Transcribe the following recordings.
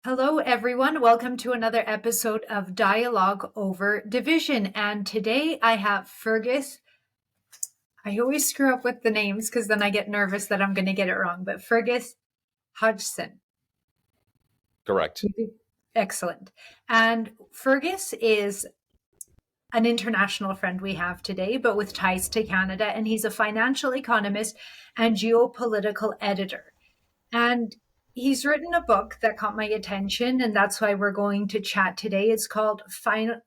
Hello, everyone. Welcome to another episode of Dialogue Over Division. And today I have Fergus. I always screw up with the names because then I get nervous that I'm going to get it wrong, but Fergus Hodgson. Correct. Excellent. And Fergus is an international friend we have today, but with ties to Canada. And he's a financial economist and geopolitical editor. And he's written a book that caught my attention, and that's why we're going to chat today. It's called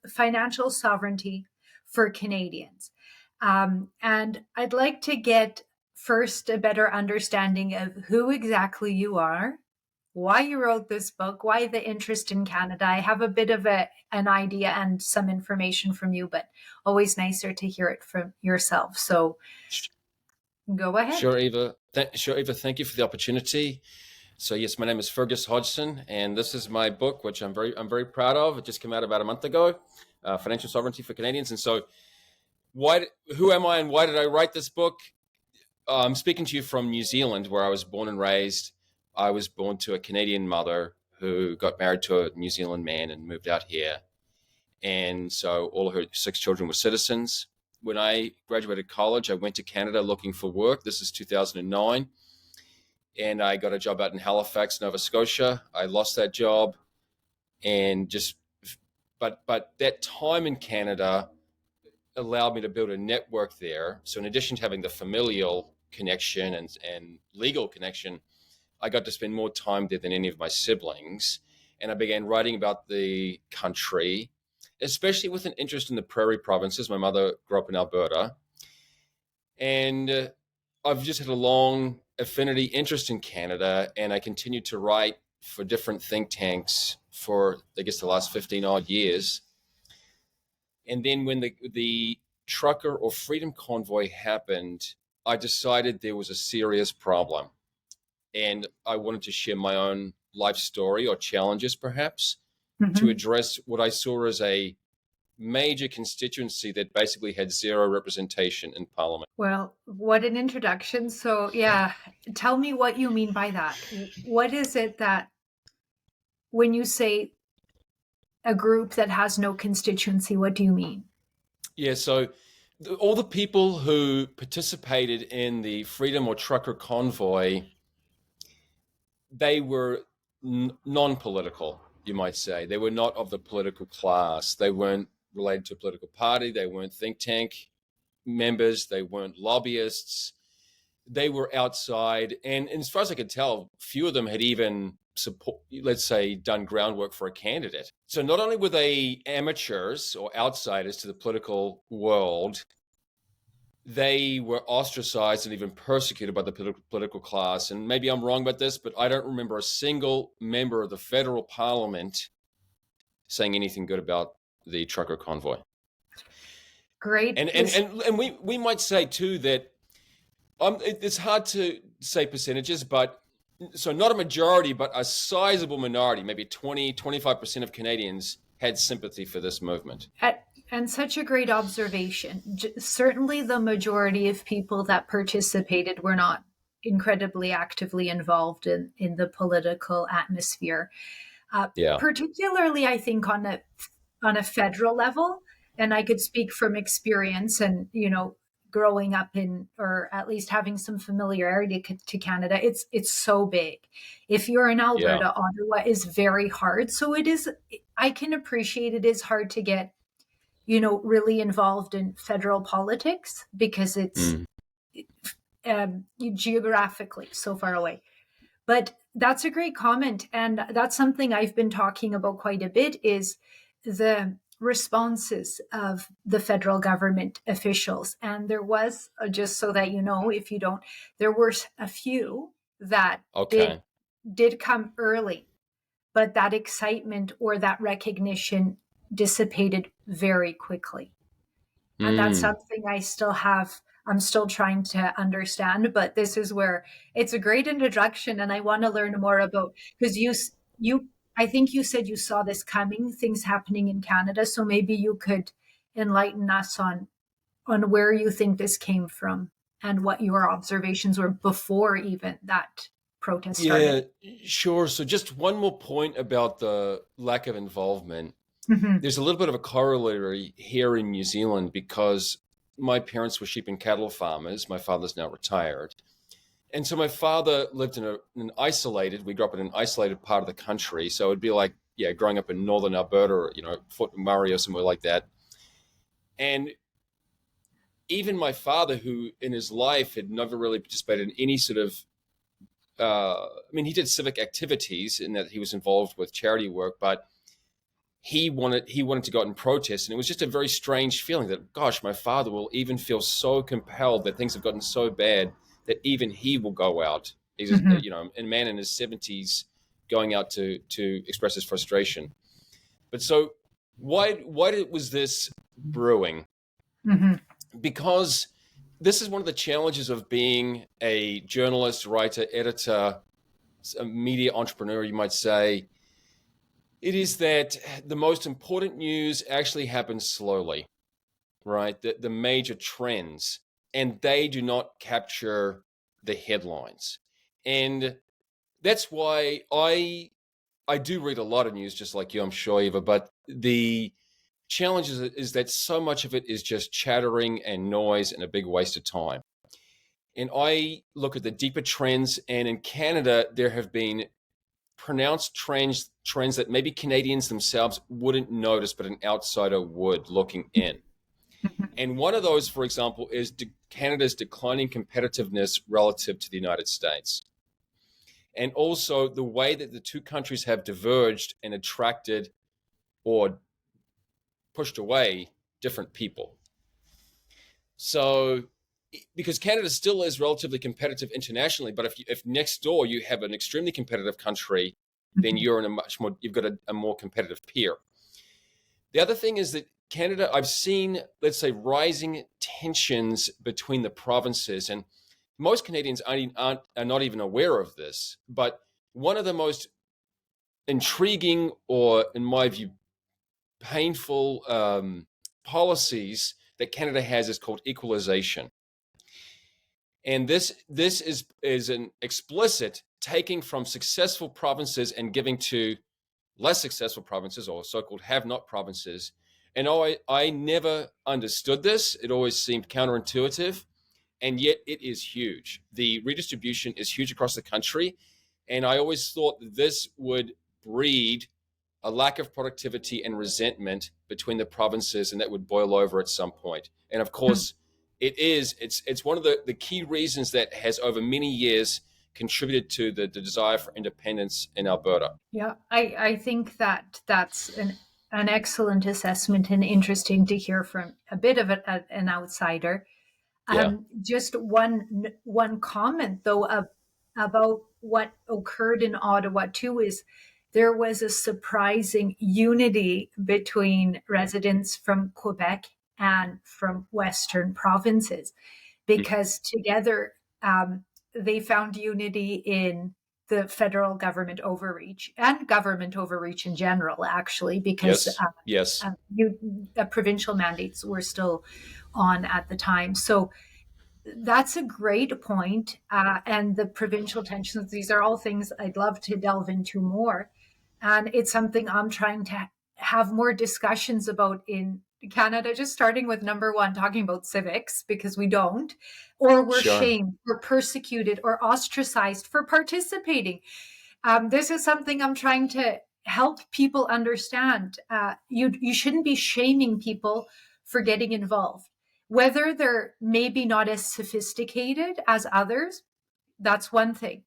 Financial Sovereignty for Canadians. And I'd like to get first a better understanding of who exactly you are, why you wrote this book, why the interest in Canada. I have a bit of an idea and some information from you, but always nicer to hear it from yourself. So go ahead. Sure, Eva. Thank you for the opportunity. So yes, my name is Fergus Hodgson, and this is my book, which I'm very proud of. It just came out about a month ago, Financial Sovereignty for Canadians. And so, who am I, and why did I write this book? I'm speaking to you from New Zealand, where I was born and raised. I was born to a Canadian mother who got married to a New Zealand man and moved out here. And so all of her 6 children were citizens. When I graduated college, I went to Canada looking for work. This is 2009. And I got a job out in Halifax, Nova Scotia. I lost that job. But that time in Canada allowed me to build a network there. So in addition to having the familial connection and legal connection, I got to spend more time there than any of my siblings. And I began writing about the country, especially with an interest in the prairie provinces. My mother grew up in Alberta. And I've just had a long affinity interest in Canada, and I continued to write for different think tanks for, I guess, the last 15 odd years. And then when the trucker or freedom convoy happened, I decided there was a serious problem. And I wanted to share my own life story, or challenges perhaps, to address what I saw as a major constituency that basically had zero representation in Parliament. Well, what an introduction. So, yeah, tell me what you mean by that. What is it that, when you say a group that has no constituency, what do you mean? Yeah, so all the people who participated in the Freedom or Trucker Convoy, they were non-political, you might say. They were not of the political class. They weren't related to a political party. They weren't think tank members. They weren't lobbyists. They were outside. And as far as I could tell, few of them had even done groundwork for a candidate. So not only were they amateurs or outsiders to the political world, they were ostracized and even persecuted by the political class. And maybe I'm wrong about this, but I don't remember a single member of the federal parliament saying anything good about the trucker convoy. Great. And we might say too that it's hard to say percentages, but so not a majority, but a sizable minority, maybe 20-25% of Canadians had sympathy for this movement. And such a great observation. Certainly the majority of people that participated were not incredibly actively involved in the political atmosphere. Particularly, I think, on a federal level. And I could speak from experience and, growing up in, or at least having some familiarity to Canada, it's so big. If you're in Alberta, Ottawa is very hard. So it is, I can appreciate it is hard to get, really involved in federal politics because it's geographically so far away. But that's a great comment. And that's something I've been talking about quite a bit, is the responses of the federal government officials. And there was, just so that you know, if you don't, there were a few that did come early, but that excitement or that recognition dissipated very quickly. And that's something I'm still trying to understand, but this is where it's a great introduction. And I want to learn more about, because I think you said you saw this coming, things happening in Canada. So maybe you could enlighten us on where you think this came from and what your observations were before even that protests Yeah, started. sure. So just one more point about the lack of involvement. Hmm. There's a little bit of a corollary here in New Zealand because my parents were sheep and cattle farmers. My father's now retired. And so my father lived in we grew up in an isolated part of the country. So it'd be like, yeah, growing up in northern Alberta or, Fort McMurray or somewhere like that. And even my father, who in his life had never really participated in any sort of, he did civic activities in that he was involved with charity work, but he wanted to go out and protest, and it was just a very strange feeling that, gosh, my father will even feel so compelled that things have gotten so bad that even he will go out. He's Hmm. a man in his 70s going out to express his frustration. But so why was this brewing? Hmm. Because this is one of the challenges of being a journalist, writer, editor, a media entrepreneur, you might say. It is that the most important news actually happens slowly, right? The major trends, and they do not capture the headlines. And that's why I do read a lot of news, just like you, I'm sure, Eva. But the challenge is that so much of it is just chattering and noise and a big waste of time. And I look at the deeper trends, and in Canada, there have been pronounced trends that maybe Canadians themselves wouldn't notice, but an outsider would looking in. And one of those, for example, is Canada's declining competitiveness relative to the United States. And also the way that the two countries have diverged and attracted or pushed away different people. So, because Canada still is relatively competitive internationally, but if next door you have an extremely competitive country, then you're in you've got a more competitive peer. The other thing is that Canada, I've seen, let's say, rising tensions between the provinces, and most Canadians are not even aware of this. But one of the most intriguing, or in my view, painful policies that Canada has is called equalization. And this is an explicit taking from successful provinces and giving to less successful provinces, or so-called have-not provinces. And I never understood this. It always seemed counterintuitive, and yet it is huge. The redistribution is huge across the country, and I always thought that this would breed a lack of productivity and resentment between the provinces, and that would boil over at some point. And of course, it's one of the key reasons that has over many years contributed to the desire for independence in Alberta. Yeah, I think that that's an excellent assessment and interesting to hear from a bit of an outsider. Yeah. Just one comment though about what occurred in Ottawa too is there was a surprising unity between residents from Quebec and from Western provinces because together they found unity in the federal government overreach and government overreach in general, actually, because Yes. Yes. provincial mandates were still on at the time. So that's a great point. And the provincial tensions, these are all things I'd love to delve into more. And it's something I'm trying to have more discussions about in Canada, just starting with number one, talking about civics, because we don't, or we're Sure. shamed, or persecuted, or ostracized for participating. This is something I'm trying to help people understand. You shouldn't be shaming people for getting involved, whether they're maybe not as sophisticated as others. That's one thing,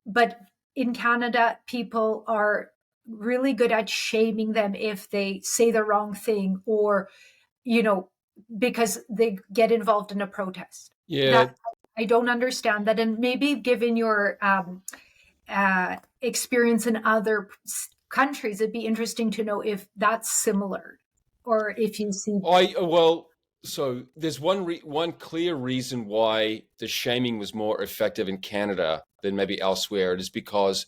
but in Canada, people are really good at shaming them if they say the wrong thing or, you know, because they get involved in a protest. Yeah. That I don't understand that. And maybe given your experience in other countries, it'd be interesting to know if that's similar or if you see. So there's one clear reason why the shaming was more effective in Canada than maybe elsewhere. It is because,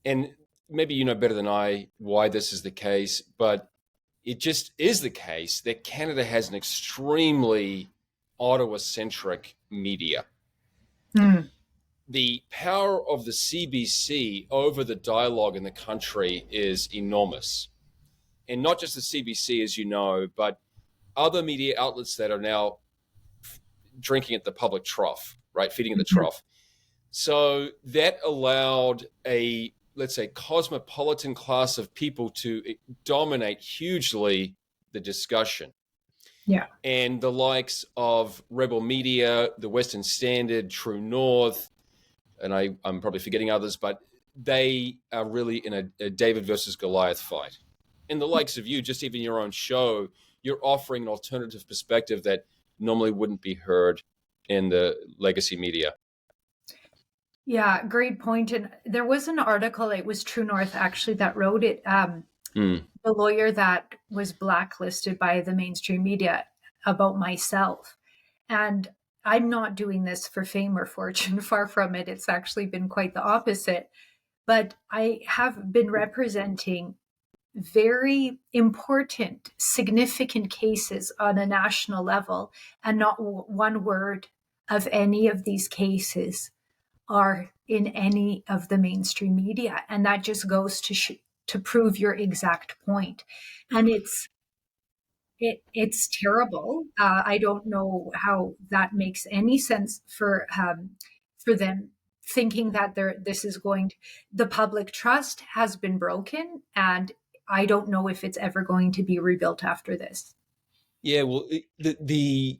and maybe you know better than I why this is the case, but it just is the case that Canada has an extremely Ottawa-centric media. Hmm. the power of the CBC over the dialogue in the country is enormous. And not just the CBC, as you know, but other media outlets that are now drinking at the public trough, right? Feeding at the Mhm. trough. So that allowed a, let's say, cosmopolitan class of people to dominate hugely the discussion. Yeah. And the likes of Rebel Media, the Western Standard, True North, and I'm probably forgetting others, but they are really in a David versus Goliath fight. And the likes of you, just even your own show, you're offering an alternative perspective that normally wouldn't be heard in the legacy media. Yeah, great point. And there was an article, it was True North actually that wrote it. The lawyer that was blacklisted by the mainstream media about myself. And I'm not doing this for fame or fortune, far from it. It's actually been quite the opposite. But I have been representing very important, significant cases on a national level, and not one word of any of these cases are in any of the mainstream media, and that just goes to prove your exact point. And it's terrible. I don't know how that makes any sense for them thinking that this is going to, the public trust has been broken, and I don't know if it's ever going to be rebuilt after this. Yeah, well, the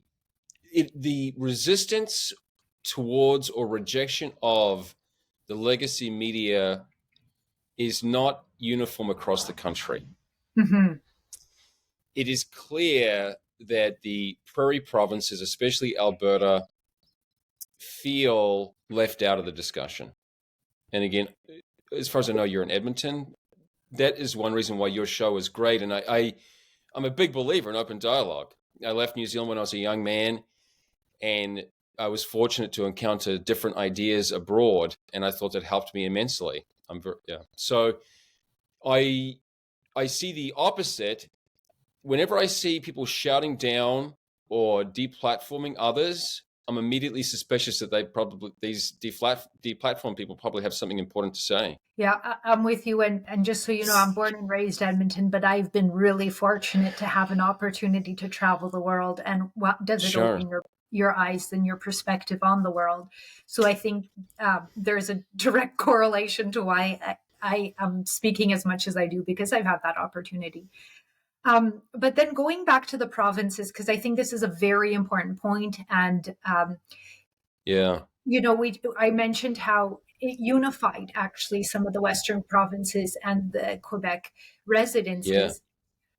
resistance towards or rejection of the legacy media is not uniform across the country. Mm-hmm. It is clear that the prairie provinces, especially Alberta, feel left out of the discussion. And again, as far as I know, you're in Edmonton. That is one reason why your show is great. And I'm a big believer in open dialogue. I left New Zealand when I was a young man, and I was fortunate to encounter different ideas abroad, and I thought it helped me immensely. So I see the opposite. Whenever I see people shouting down or deplatforming others, I'm immediately suspicious that these deplatform people probably have something important to say. Yeah, I'm with you. And just so you know, I'm born and raised Edmonton, but I've been really fortunate to have an opportunity to travel the world. And what does it Sure. open your eyes and your perspective on the world? So I think there's a direct correlation to why I am speaking as much as I do, because I've had that opportunity. But then going back to the provinces, because I think this is a very important point, and Yeah. I mentioned how it unified actually some of the Western provinces and the Quebec Yeah.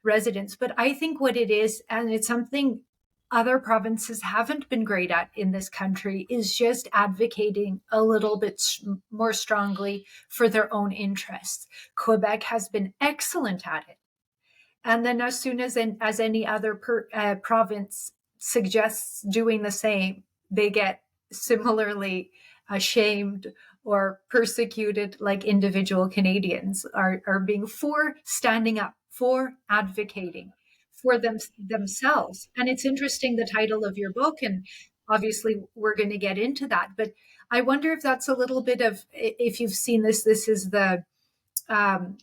residents. But I think what it is, and it's something other provinces haven't been great at in this country, is just advocating a little bit more strongly for their own interests. Quebec has been excellent at it. And then as soon as any other province suggests doing the same, they get similarly ashamed or persecuted, like individual Canadians are being, for standing up, for advocating for themselves. And it's interesting, the title of your book, and obviously we're going to get into that, but I wonder if that's a little bit of, if you've seen this is the um,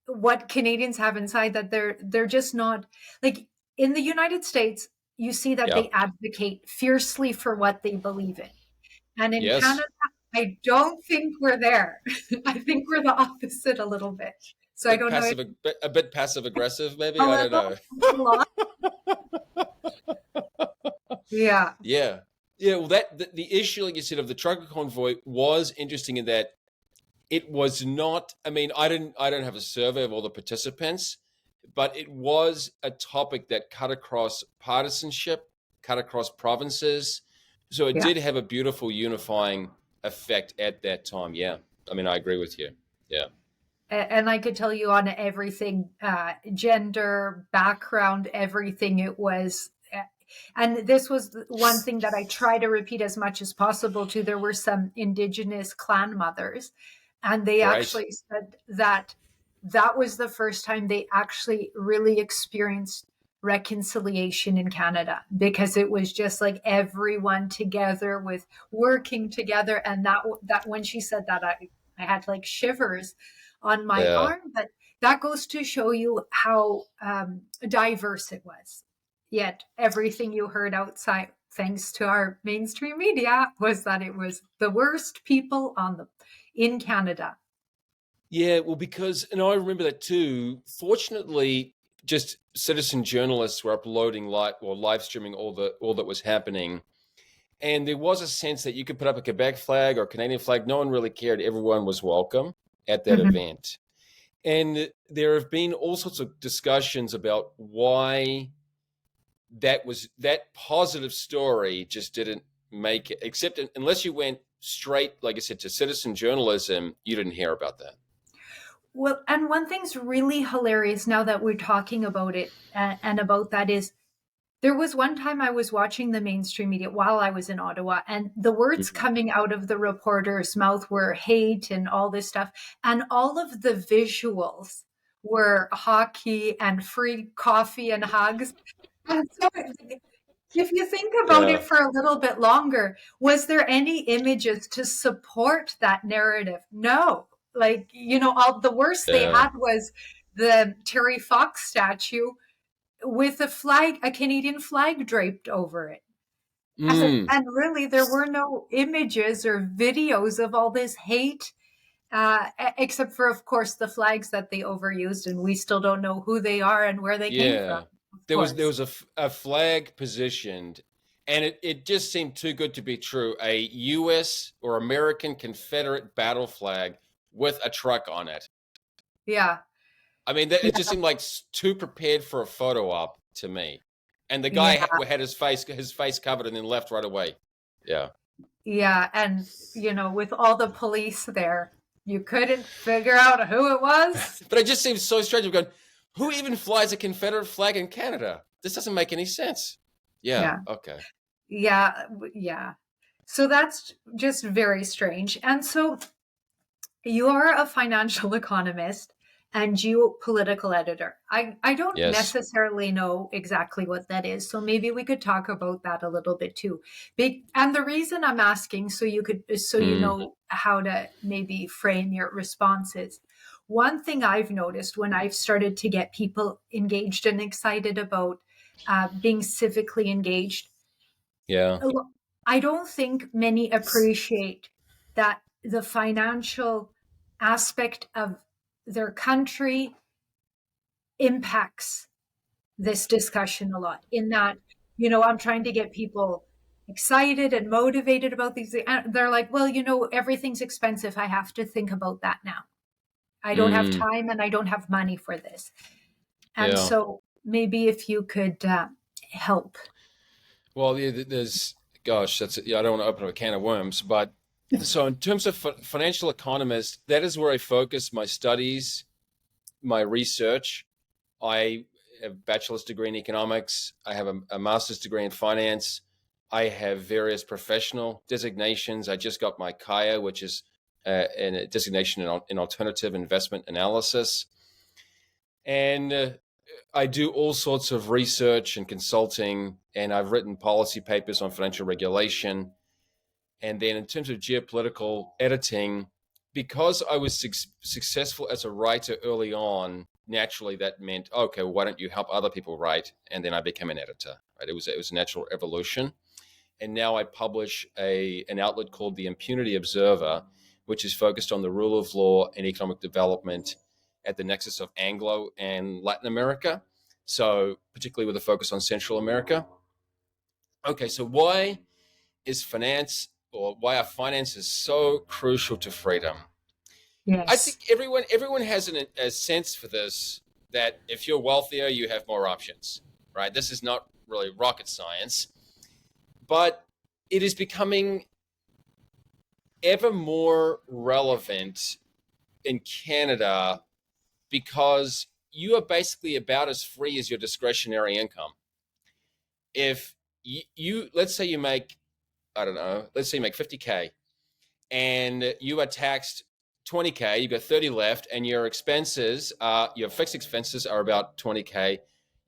what Canadians have inside, that they're just not, like, in the United States, you see that Yeah. they advocate fiercely for what they believe in. And in Yes. Canada, I don't think we're there. I think we're the opposite a little bit. So I don't know if A bit passive aggressive, maybe. a I don't know. lot. Yeah. Yeah. Yeah. Well, the issue, like you said, of the trucker convoy was interesting in that it was not. I mean, I don't have a survey of all the participants, but it was a topic that cut across partisanship, cut across provinces. So it Yeah. did have a beautiful unifying effect at that time. Yeah. I mean, I agree with you. Yeah. And I could tell you on everything, gender, background, everything. It was, and this was one thing that I try to repeat as much as possible too. There were some Indigenous clan mothers, and they Right. actually said that that was the first time they actually really experienced reconciliation in Canada, because it was just like everyone together with working together. And that when she said that, I had like shivers on my Yeah. arm. But that goes to show you how diverse it was. Yet everything you heard outside, thanks to our mainstream media, was that it was the worst people in Canada. Yeah, well, because, and I remember that too. Fortunately, just citizen journalists were uploading live streaming all that was happening, and there was a sense that you could put up a Quebec flag or Canadian flag. No one really cared. Everyone was welcome at that Mhm. event, and there have been all sorts of discussions about why that positive story just didn't make it. Except unless you went straight, like I said, to citizen journalism, you didn't hear about that. Well, and one thing's really hilarious now that we're talking about it and about that is there was one time I was watching the mainstream media while I was in Ottawa, and the words Mhm. coming out of the reporter's mouth were hate and all this stuff. And all of the visuals were hockey and free coffee and hugs. And so if you think about it Yeah, for a little bit longer, was there any images to support that narrative? No. Like, all the worst they yeah. had was the Terry Fox statue with a Canadian flag draped over it. Mm. And really, there were no images or videos of all this hate, except for, of course, the flags that they overused, and we still don't know who they are and where they came from, Yeah, of there course. was a flag positioned, and it just seemed too good to be true. A U.S. or American Confederate battle flag with a truck on it. Yeah, I mean, it just seemed like too prepared for a photo op to me. And the yeah, guy had his face covered and then left right away. Yeah, yeah. And, with all the police there, you couldn't figure out who it was. but it just seems so strange. I'm going, who even flies a Confederate flag in Canada? This doesn't make any sense. Yeah. Yeah, Okay. yeah, yeah. So that's just very strange. And so you're a financial economist and geopolitical editor. I don't Yes. necessarily know exactly what that is. So maybe we could talk about that a little bit too. And the reason I'm asking, so you Mm. know how to maybe frame your responses. One thing I've noticed when I've started to get people engaged and excited about being civically engaged, Yeah. I don't think many appreciate that the financial aspect of their country impacts this discussion a lot. In that, I'm trying to get people excited and motivated about these things. And they're like, well, everything's expensive. I have to think about that now. I don't have Mm. time and I don't have money for this. And Yeah. so maybe if you could help. Well, yeah, there's, gosh, I don't want to open up a can of worms, but so in terms of financial economist, that is where I focus my studies, my research. I have a bachelor's degree in economics. I have a master's degree in finance. I have various professional designations. I just got my KAYA, which is a designation in alternative investment analysis. And I do all sorts of research and consulting, and I've written policy papers on financial regulation. And then in terms of geopolitical editing, because I was successful as a writer early on, naturally that meant, okay, well, why don't you help other people write? And then I became an editor. Right? It was a natural evolution. And now I publish an outlet called the Impunity Observer, which is focused on the rule of law and economic development at the nexus of Anglo and Latin America. So particularly with a focus on Central America. Okay, so why are finances so crucial to freedom? I think Yes. everyone has a sense for this, that if you're wealthier, you have more options, right? This is not really rocket science, but it is becoming ever more relevant in Canada because you are basically about as free as your discretionary income. If let's say you make, I don't know, let's say you make 50K and you are taxed 20K, you got 30 left, and your fixed expenses are about 20K.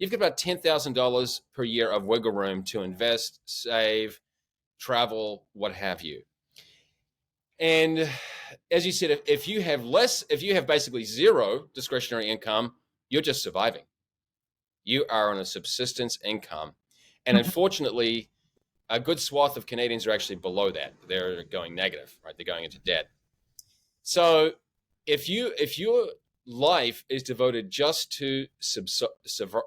you've got about $10,000 per year of wiggle room to invest, save, travel, what have you. And as you said, if you have basically zero discretionary income, you're just surviving. You are on a subsistence income. And unfortunately, a good swath of Canadians are actually below that. They're going negative, right? They're going into debt. So if your life is devoted just to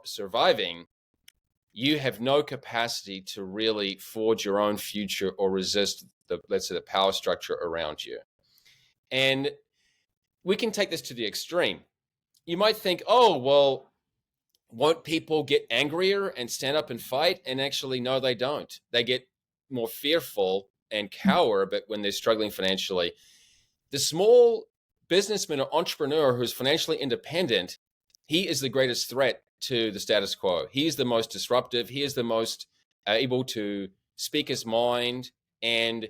surviving, you have no capacity to really forge your own future or resist the power structure around you. And we can take this to the extreme. You might think, oh, well, won't people get angrier and stand up and fight? And actually, no, they don't. They get more fearful and cower a bit when they're struggling financially. The small businessman or entrepreneur who's financially independent, he is the greatest threat to the status quo. He is the most disruptive. He is the most able to speak his mind, and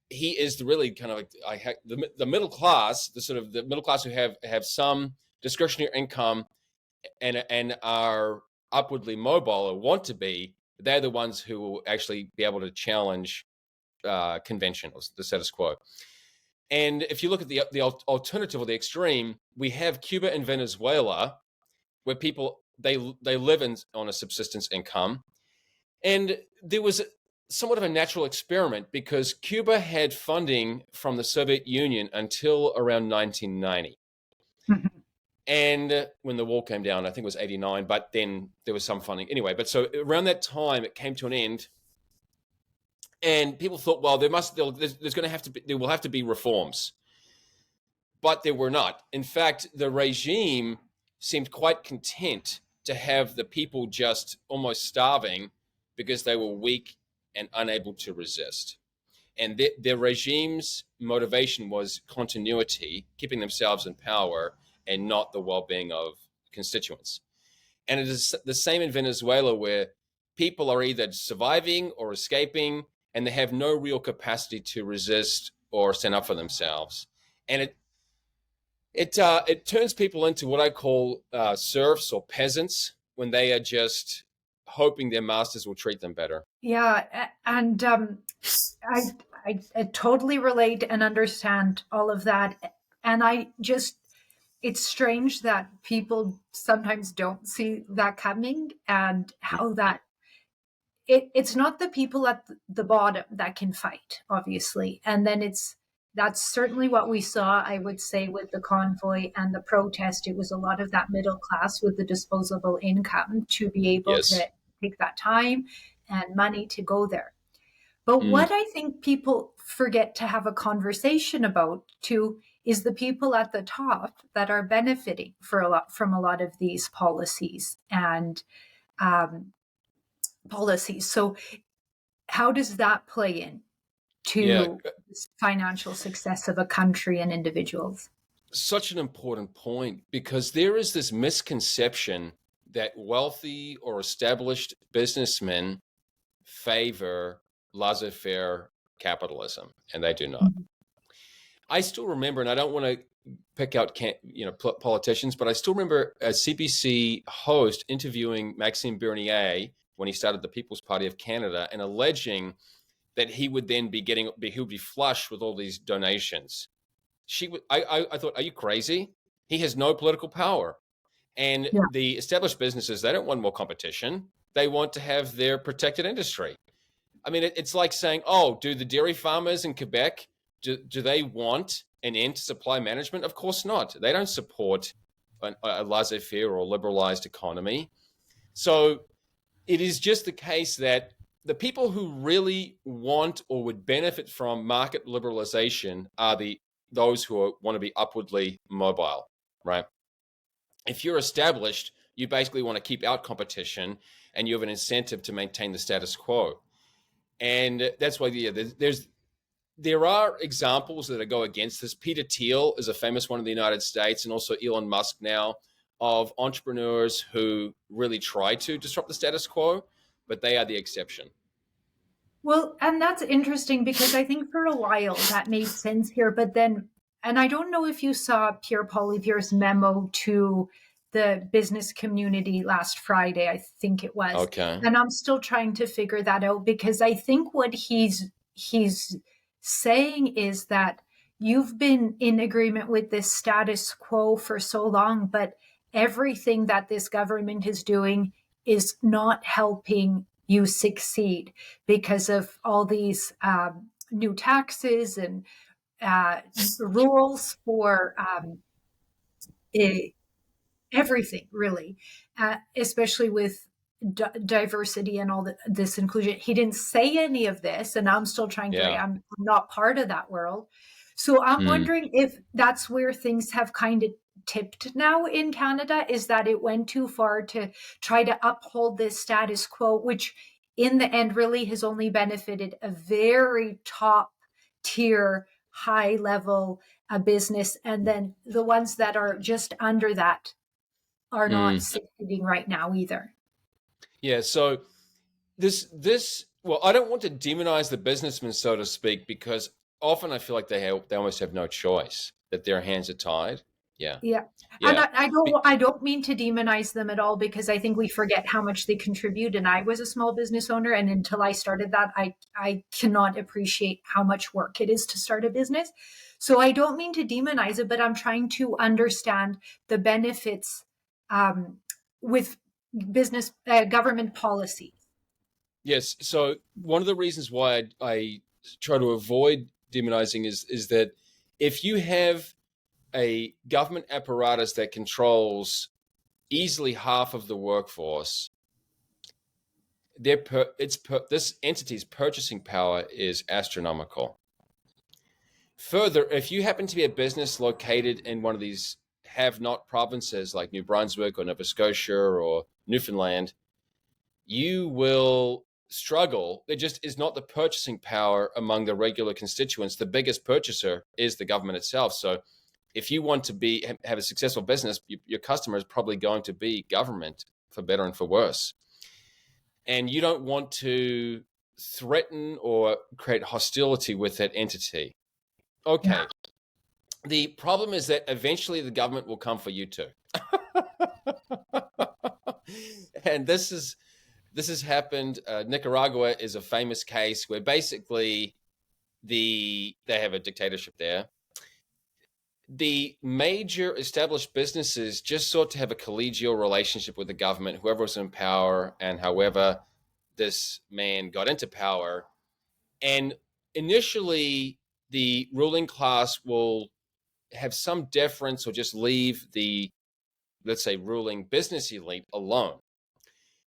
he is really kind of like the middle class, the middle class who have some discretionary income and are upwardly mobile or want to be. They're the ones who will actually be able to challenge convention or the status quo. And if you look at the alternative or the extreme, we have Cuba and Venezuela, where people they live on a subsistence income, and there was somewhat of a natural experiment because Cuba had funding from the Soviet Union until around 1990. And when the wall came down, I think it was 89, but then there was some funding anyway. But so around that time, it came to an end. And people thought, well, there will have to be reforms. But there were not. In fact, the regime seemed quite content to have the people just almost starving because they were weak and unable to resist. And the regime's motivation was continuity, keeping themselves in power, and not the well-being of constituents. And it is the same in Venezuela, where people are either surviving or escaping, and they have no real capacity to resist or stand up for themselves. And it turns people into what I call serfs or peasants when they are just hoping their masters will treat them better. Yeah, and I totally relate and understand all of that. And it's strange that people sometimes don't see that coming, and how that it's not the people at the bottom that can fight, obviously. And then that's certainly what we saw, I would say, with the convoy and the protest. It was a lot of that middle class with the disposable income to be able Yes. to take that time and money to go there. But what I think people forget to have a conversation about too is the people at the top that are benefiting from a lot of these policies and policies. So how does that play in to financial success of a country and individuals? Such an important point, because there is this misconception that wealthy or established businessmen favor laissez-faire capitalism, and they do not. I still remember, and I don't want to pick out politicians, but I still remember a CBC host interviewing Maxime Bernier when he started the People's Party of Canada, and alleging that he would then he would be flush with all these donations. I thought, are you crazy? He has no political power. And the established businesses, they don't want more competition. They want to have their protected industry. I mean, it's like saying, oh, do the dairy farmers in Quebec, do they want an end to supply management? Of course not. They don't support a laissez-faire or liberalized economy. So it is just the case that the people who really want or would benefit from market liberalization are those who want to be upwardly mobile, right? If you're established, you basically want to keep out competition, and you have an incentive to maintain the status quo. And that's why there are examples that go against this. Peter Thiel is a famous one in the United States, and also Elon Musk now, of entrepreneurs who really try to disrupt the status quo, but they are the exception. Well, and that's interesting because I think for a while that made sense here, but then, and I don't know if you saw Pierre Poilievre's memo to the business community last Friday, I think it was. Okay. And I'm still trying to figure that out, because I think what he's saying is that you've been in agreement with this status quo for so long, but everything that this government is doing is not helping you succeed because of all these new taxes and rules for everything, really, especially with diversity and all this inclusion. He didn't say any of this, and I'm still trying to, Yeah. I'm not part of that world. So I'm wondering if that's where things have kind of tipped now in Canada, is that it went too far to try to uphold this status quo, which in the end really has only benefited a very top tier, high level business. And then the ones that are just under that are not succeeding right now either. Yeah. So well, I don't want to demonize the businessmen, so to speak, because often I feel like they almost have no choice, that their hands are tied. Yeah. Yeah. And Yeah. I don't mean to demonize them at all, because I think we forget how much they contribute. And I was a small business owner, and until I started that, I cannot appreciate how much work it is to start a business. So I don't mean to demonize it, but I'm trying to understand the benefits with business government policy. Yes. So one of the reasons why I try to avoid demonizing is that if you have a government apparatus that controls easily half of the workforce, this entity's purchasing power is astronomical. Further, if you happen to be a business located in one of these have-not provinces like New Brunswick or Nova Scotia or Newfoundland, you will struggle. There just is not the purchasing power among the regular constituents. The biggest purchaser is the government itself. So if you want to have a successful business, your customer is probably going to be government, for better and for worse. And you don't want to threaten or create hostility with that entity. Okay. Yeah. The problem is that eventually the government will come for you too. And this has happened. Nicaragua is a famous case where basically they have a dictatorship there. The major established businesses just sought to have a collegial relationship with the government, whoever was in power, and however this man got into power. And initially, the ruling class will have some deference or just leave the, let's say, ruling business elite alone.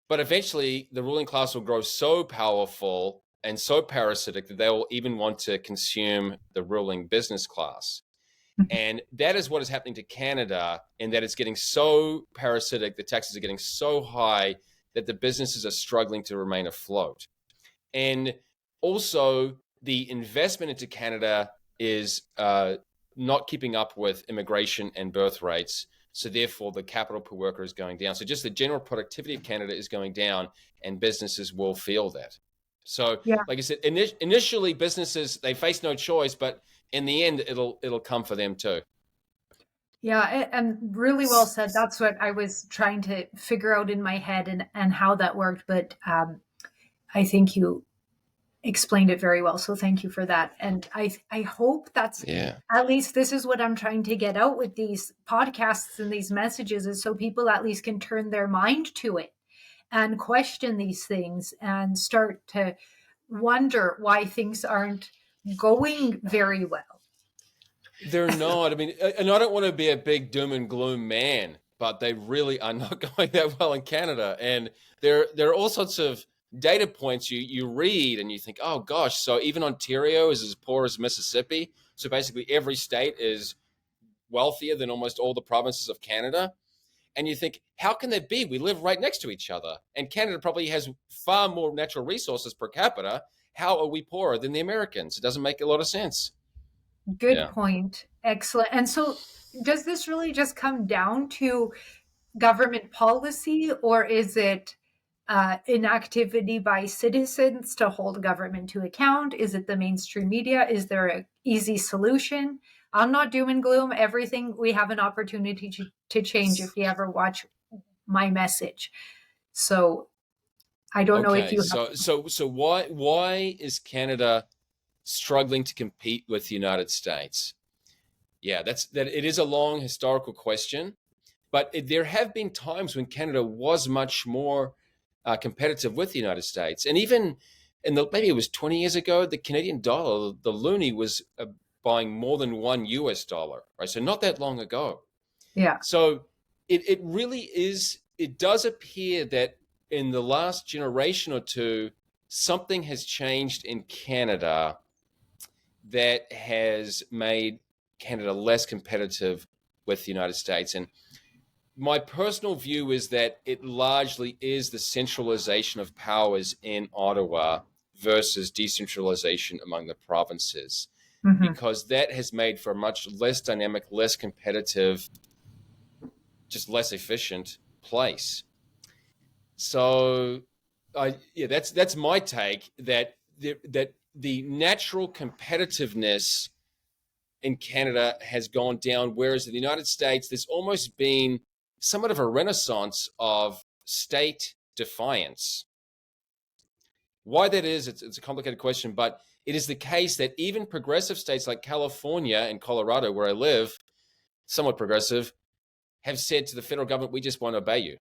But eventually, the ruling class will grow so powerful and so parasitic that they will even want to consume the ruling business class. And that is what is happening to Canada, in that it's getting so parasitic, the taxes are getting so high that the businesses are struggling to remain afloat. And also, the investment into Canada is not keeping up with immigration and birth rates. So therefore, the capital per worker is going down. So just the general productivity of Canada is going down, and businesses will feel that. So, Yeah. like I said, initially businesses, they face no choice, but in the end, it'll come for them too. Yeah, and really well said. That's what I was trying to figure out in my head, and how that worked. But I think you explained it very well. So thank you for that. And I hope that's, at least this is what I'm trying to get out with these podcasts and these messages, is so people at least can turn their mind to it and question these things and start to wonder why things aren't going very well. They're not. I mean, and I don't want to be a big doom and gloom man, but they really are not going that well in Canada. And there are all sorts of data points you read and you think, oh gosh, so even Ontario is as poor as Mississippi. So basically every state is wealthier than almost all the provinces of Canada. And you think, how can that be? We live right next to each other. And Canada probably has far more natural resources per capita. How are we poorer than the Americans? It doesn't make a lot of sense. Good point. Excellent. And so does this really just come down to government policy, or is it inactivity by citizens to hold government to account? Is it the mainstream media? Is there an easy solution? I'm not doom and gloom. Everything, we have an opportunity to change if you ever watch my message. So I don't know if Okay, you have. so why is Canada struggling to compete with the United States? Yeah, that it is a long historical question, but there have been times when Canada was much more competitive with the United States, and even maybe it was 20 years ago, the Canadian dollar, the loonie, was buying more than $1, right? So not that long ago. Yeah. So it really is. It does appear that in the last generation or two, something has changed in Canada that has made Canada less competitive with the United States. And my personal view is that it largely is the centralization of powers in Ottawa versus decentralization among the provinces, Mm-hmm. because that has made for a much less dynamic, less competitive, just less efficient place. So, that's my take, that the natural competitiveness in Canada has gone down, whereas in the United States, there's almost been somewhat of a renaissance of state defiance. Why that is, it's a complicated question, but it is the case that even progressive states like California and Colorado, where I live, somewhat progressive, have said to the federal government, we just won't obey you.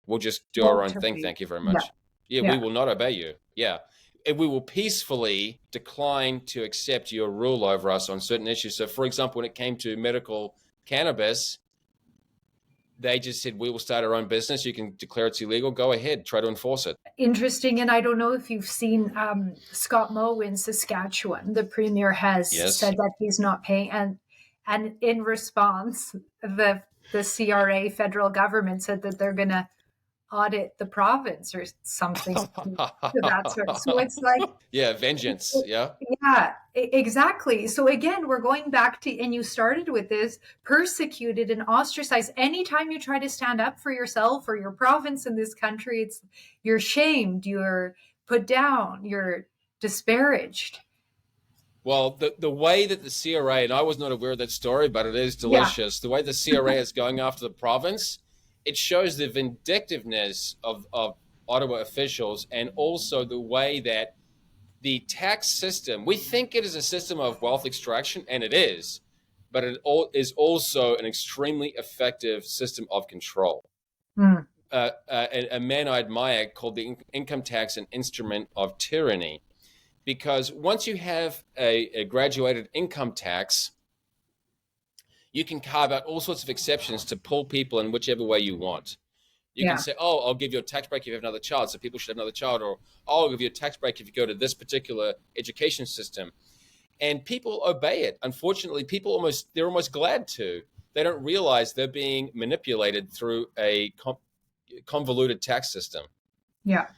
We'll just do our own thing. Thank you very Yeah. much. Yeah, we Yeah. will not obey you. Yeah. And we will peacefully decline to accept your rule over us on certain issues. So, for example, when it came to medical cannabis, they just said, we will start our own business. You can declare it's illegal. Go ahead. Try to enforce it. Interesting. And I don't know if you've seen Scott Moe in Saskatchewan. The premier has Yes. said that he's not paying, and in response, the CRA federal government said that they're going to audit the province or something to that sort. So it's like, Yeah, vengeance. Yeah. yeah, exactly. So again, we're going back to, and you started with this, persecuted and ostracized. Anytime you try to stand up for yourself or your province in this country, it's you're shamed, you're put down, you're disparaged. Well, the way that the CRA, and I was not aware of that story, but it is Yeah, delicious. The way the CRA is going after the province, it shows the vindictiveness of Ottawa officials, and also the way that the tax system, we think it is a system of wealth extraction, and it is, but it is also an extremely effective system of control. mm, A man I admire called the income tax an instrument of tyranny, because once you have a graduated income tax, you can carve out all sorts of exceptions to pull people in whichever way you want. You can yeah, say, oh, I'll give you a tax break if you have another child, so people should have another child, or oh, I'll give you a tax break if you go to this particular education system. And people obey it. Unfortunately, they're almost glad to. They don't realize they're being manipulated through a convoluted tax system. yeah.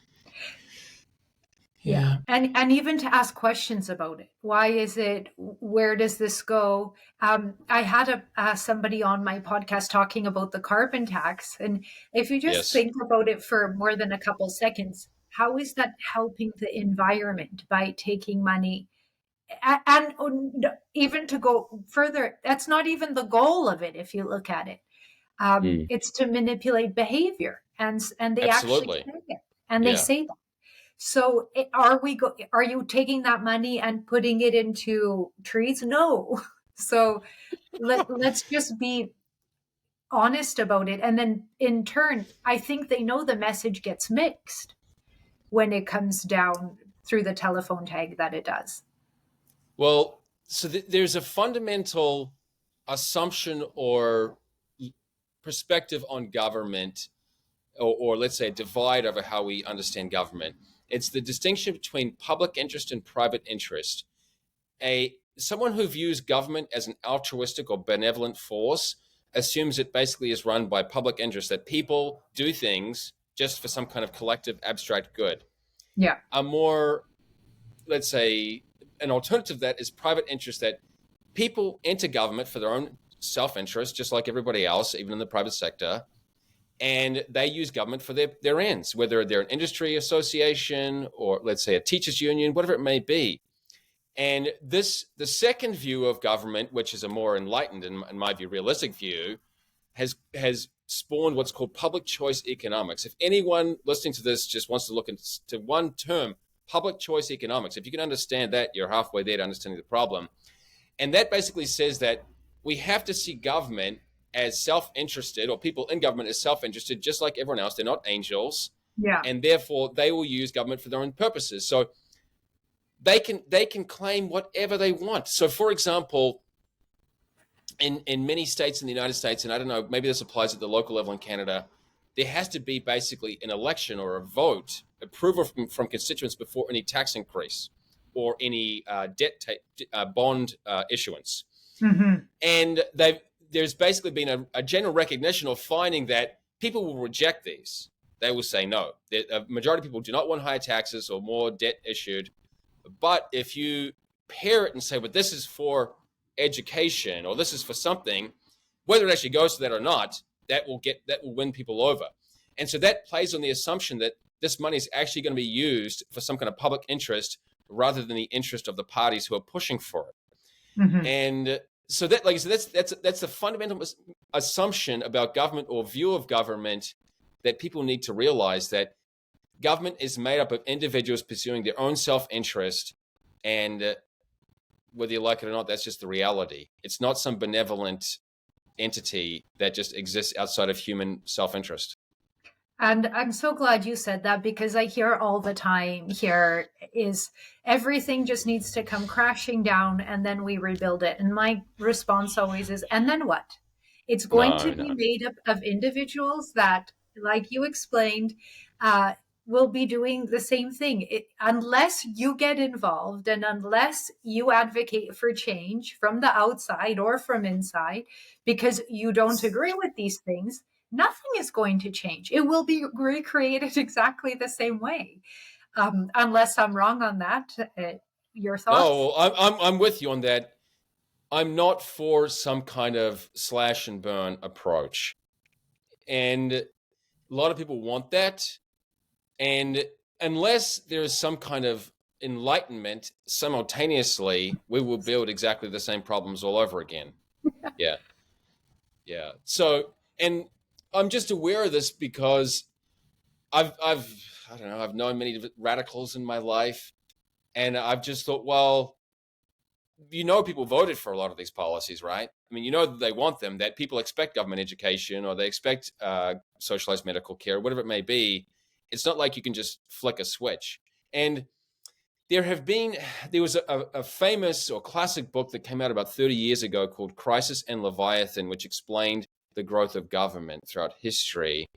Yeah. Yeah. And even to ask questions about it. Why is it? Where does this go? I had somebody on my podcast talking about the carbon tax. And if you just Yes. think about it for more than a couple seconds, how is that helping the environment by taking money? And even to go further, that's not even the goal of it, if you look at it. Mm. It's to manipulate behavior. And they actually Absolutely. say it. And they Yeah. say that. So are you taking that money and putting it into trees? No. So let's just be honest about it. And then in turn, I think they know the message gets mixed when it comes down through the telephone tag that it does. Well, so there's a fundamental assumption or perspective on government, or let's say a divide over how we understand government. It's the distinction between public interest and private interest. Someone who views government as an altruistic or benevolent force assumes it basically is run by public interest, that people do things just for some kind of collective abstract good. Yeah. A more, let's say, an alternative to that is private interest, that people enter government for their own self-interest, just like everybody else, even in the private sector, and they use government for their ends, whether they're an industry association or, let's say, a teachers union, whatever it may be. And the second view of government, which is a more enlightened, in my view, realistic view, has spawned what's called public choice economics. If anyone listening to this just wants to look into one term, public choice economics, if you can understand that, you're halfway there to understanding the problem. And that basically says that we have to see government as self-interested, or people in government as self-interested, just like everyone else. They're not angels. Yeah. And therefore, they will use government for their own purposes. So they can claim whatever they want. So, for example, in many states in the United States, and I don't know, maybe this applies at the local level in Canada, there has to be basically an election or a vote, approval from constituents before any tax increase or any bond issuance. Mm-hmm. And there's basically been a general recognition or finding that people will reject these. They will say no. A majority of people do not want higher taxes or more debt issued. But if you pair it and say, well, this is for education or this is for something, whether it actually goes to that or not, that will win people over. And so that plays on the assumption that this money is actually going to be used for some kind of public interest rather than the interest of the parties who are pushing for it. Mm-hmm. And so that, like I said, that's the fundamental assumption about government or view of government that people need to realize, that government is made up of individuals pursuing their own self-interest, and whether you like it or not, that's just the reality. It's not some benevolent entity that just exists outside of human self-interest. And I'm so glad you said that, because I hear all the time here is everything just needs to come crashing down and then we rebuild it. And my response always is, and then what? It's going to be made up of individuals that, like you explained, will be doing the same thing. Unless you get involved and unless you advocate for change from the outside or from inside, because you don't agree with these things, nothing is going to change. It will be recreated exactly the same way. Unless I'm wrong on that. Your thoughts? No, I'm with you on that. I'm not for some kind of slash and burn approach. And a lot of people want that. And unless there is some kind of enlightenment simultaneously, we will build exactly the same problems all over again. Yeah. Yeah. So, and I'm just aware of this because I don't know, I've known many radicals in my life, and I've just thought, well, people voted for a lot of these policies, right? I mean, that they want them, that people expect government education or they expect socialized medical care, whatever it may be. It's not like you can just flick a switch. And there was a famous or classic book that came out about 30 years ago called Crisis and Leviathan, which explained the growth of government throughout history,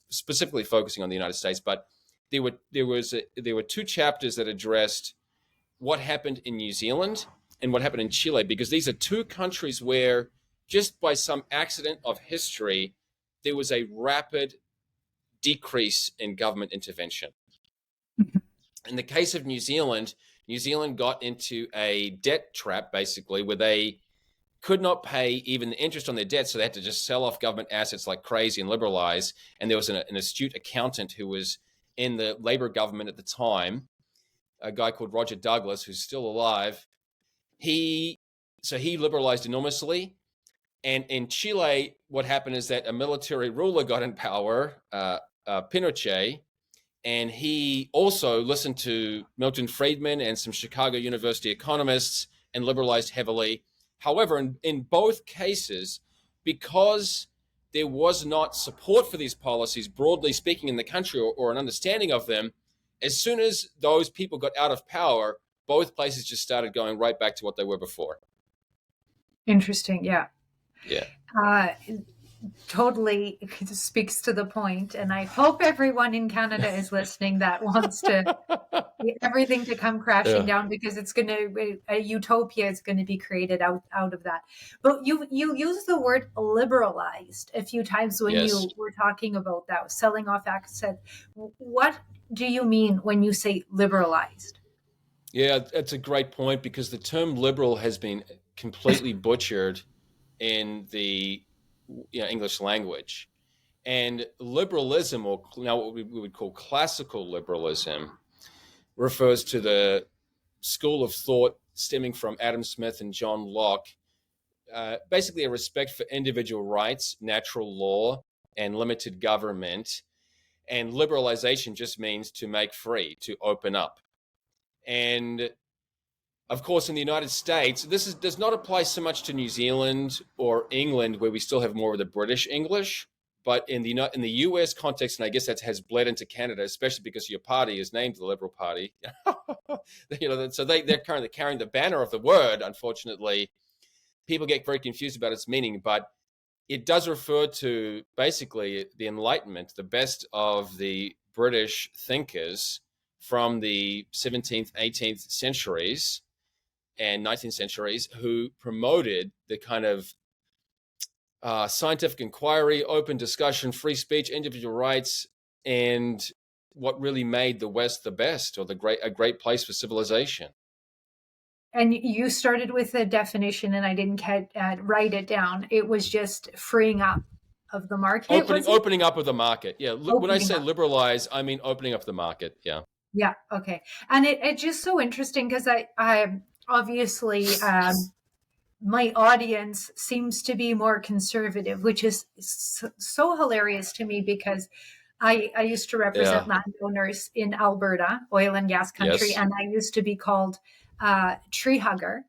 specifically focusing on the United States. But there were two chapters that addressed what happened in New Zealand and what happened in Chile, because these are two countries where, just by some accident of history, there was a rapid decrease in government intervention. In the case of New Zealand got into a debt trap, basically, where they could not pay even the interest on their debt, so they had to just sell off government assets like crazy and liberalize. And there was an astute accountant who was in the Labour government at the time, a guy called Roger Douglas, who's still alive. He liberalized enormously. And in Chile, what happened is that a military ruler got in power, Pinochet, and he also listened to Milton Friedman and some Chicago University economists and liberalized heavily. However, in both cases, because there was not support for these policies, broadly speaking, in the country, or an understanding of them, as soon as those people got out of power, both places just started going right back to what they were before. Interesting. Yeah. Yeah. Totally speaks to the point. And I hope everyone in Canada is listening that wants to everything to come crashing down, because it's going to, a utopia is going to be created out of that. But you use the word liberalized a few times when you were talking about that, selling off assets. What do you mean when you say liberalized? Yeah, that's a great point, because the term liberal has been completely butchered in the English language. And liberalism, or now what we would call classical liberalism, refers to the school of thought stemming from Adam Smith and John Locke, basically a respect for individual rights, natural law, and limited government. And liberalization just means to make free, to open up. And of course, in the United States, does not apply so much to New Zealand or England, where we still have more of the British English. But in the U.S. context, and I guess that has bled into Canada, especially because your party is named the Liberal Party. So they're currently carrying the banner of the word. Unfortunately, people get very confused about its meaning, but it does refer to basically the Enlightenment, the best of the British thinkers from the 17th, 18th centuries and 19th centuries, who promoted the kind of scientific inquiry, open discussion, free speech, individual rights, and what really made the West the best, or a great place for civilization. And you started with a definition, and I didn't write it down. It was just freeing up of the market. Opening up of the market. Yeah. When I say up. Liberalize, I mean opening up the market. Yeah. Yeah. Okay. And it's just so interesting because I obviously my audience seems to be more conservative, which is so hilarious to me because I used to represent landowners in Alberta, oil and gas country, Yes. and I used to be called tree hugger,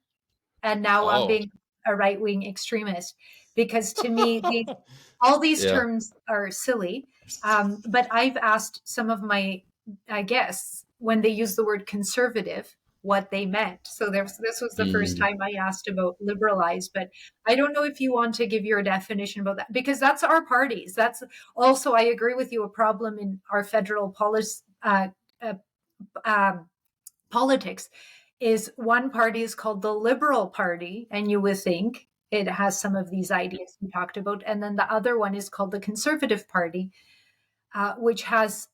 and now I'm being a right-wing extremist because to me all these terms are silly. But I've asked some of my guests when they use the word conservative what they meant. So this was the first time I asked about liberalize, but I don't know if you want to give your definition about that, because that's our parties. That's also, I agree with you, a problem in our federal politics is one party is called the Liberal Party, and you would think it has some of these ideas we talked about. And then the other one is called the Conservative Party, which has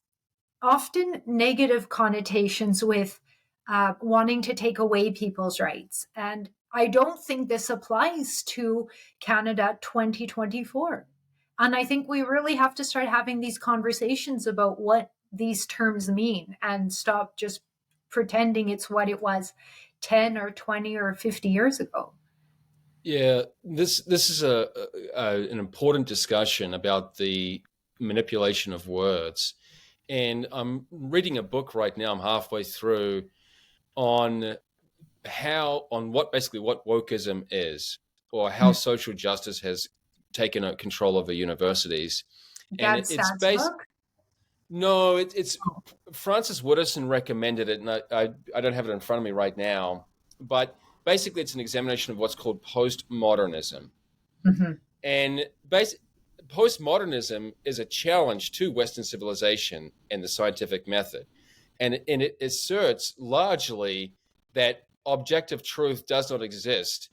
often negative connotations with wanting to take away people's rights. And I don't think this applies to Canada 2024. And I think we really have to start having these conversations about what these terms mean and stop just pretending it's what it was 10 or 20 or 50 years ago. Yeah, this is an important discussion about the manipulation of words. And I'm reading a book right now, I'm halfway through, on what wokeism is, or how social justice has taken control over universities. And it's based. No, it's Francis Wooderson recommended it, and I don't have it in front of me right now, but basically it's an examination of what's called postmodernism. Mm-hmm. And postmodernism is a challenge to Western civilization and the scientific method. And it asserts largely that objective truth does not exist,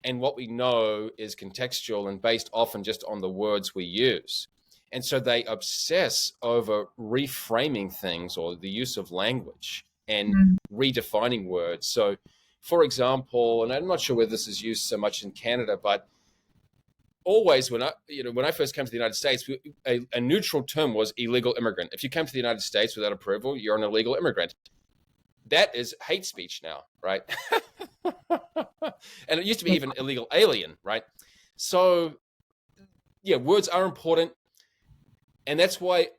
and what we know is contextual and based often just on the words we use. And so they obsess over reframing things, or the use of language, and redefining words. So, for example, and I'm not sure whether this is used so much in Canada, but always when I first came to the United States, a neutral term was illegal immigrant. If you came to the United States without approval, you're an illegal immigrant. That is hate speech now, right? And it used to be even illegal alien, right? So, yeah, words are important. And that's why,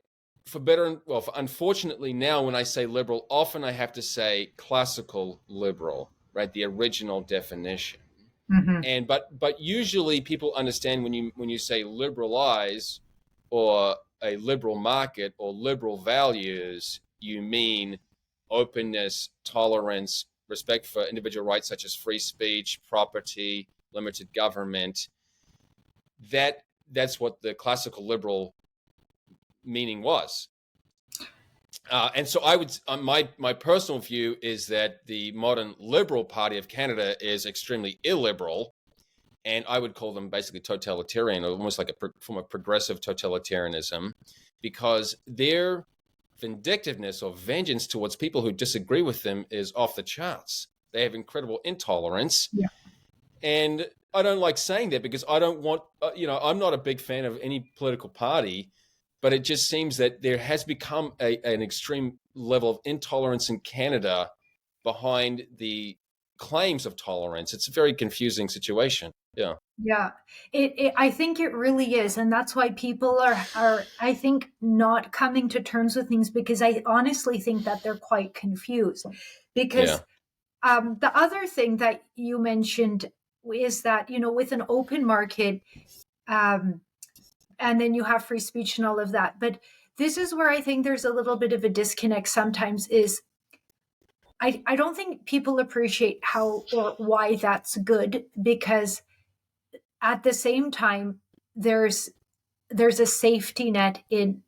unfortunately now when I say liberal, often I have to say classical liberal, right? The original definition. Mm-hmm. But usually people understand when you say liberalize, or a liberal market, or liberal values, you mean openness, tolerance, respect for individual rights such as free speech, property, limited government. That's what the classical liberal meaning was. And so I would, my personal view is that the modern Liberal Party of Canada is extremely illiberal, and I would call them basically totalitarian, or almost like a form of progressive totalitarianism, because their vindictiveness or vengeance towards people who disagree with them is off the charts. They have incredible intolerance. Yeah. And I don't like saying that because I don't want, I'm not a big fan of any political party, but it just seems that there has become an extreme level of intolerance in Canada behind the claims of tolerance. It's a very confusing situation. Yeah. Yeah, I think it really is, and that's why people are I think not coming to terms with things, because I honestly think that they're quite confused. Yeah. Because the other thing that you mentioned is that, you know, with an open market, um, and then you have free speech and all of that, but this is where I think there's a little bit of a disconnect sometimes. Is I don't think people appreciate how or why that's good, because at the same time, there's there's a safety net in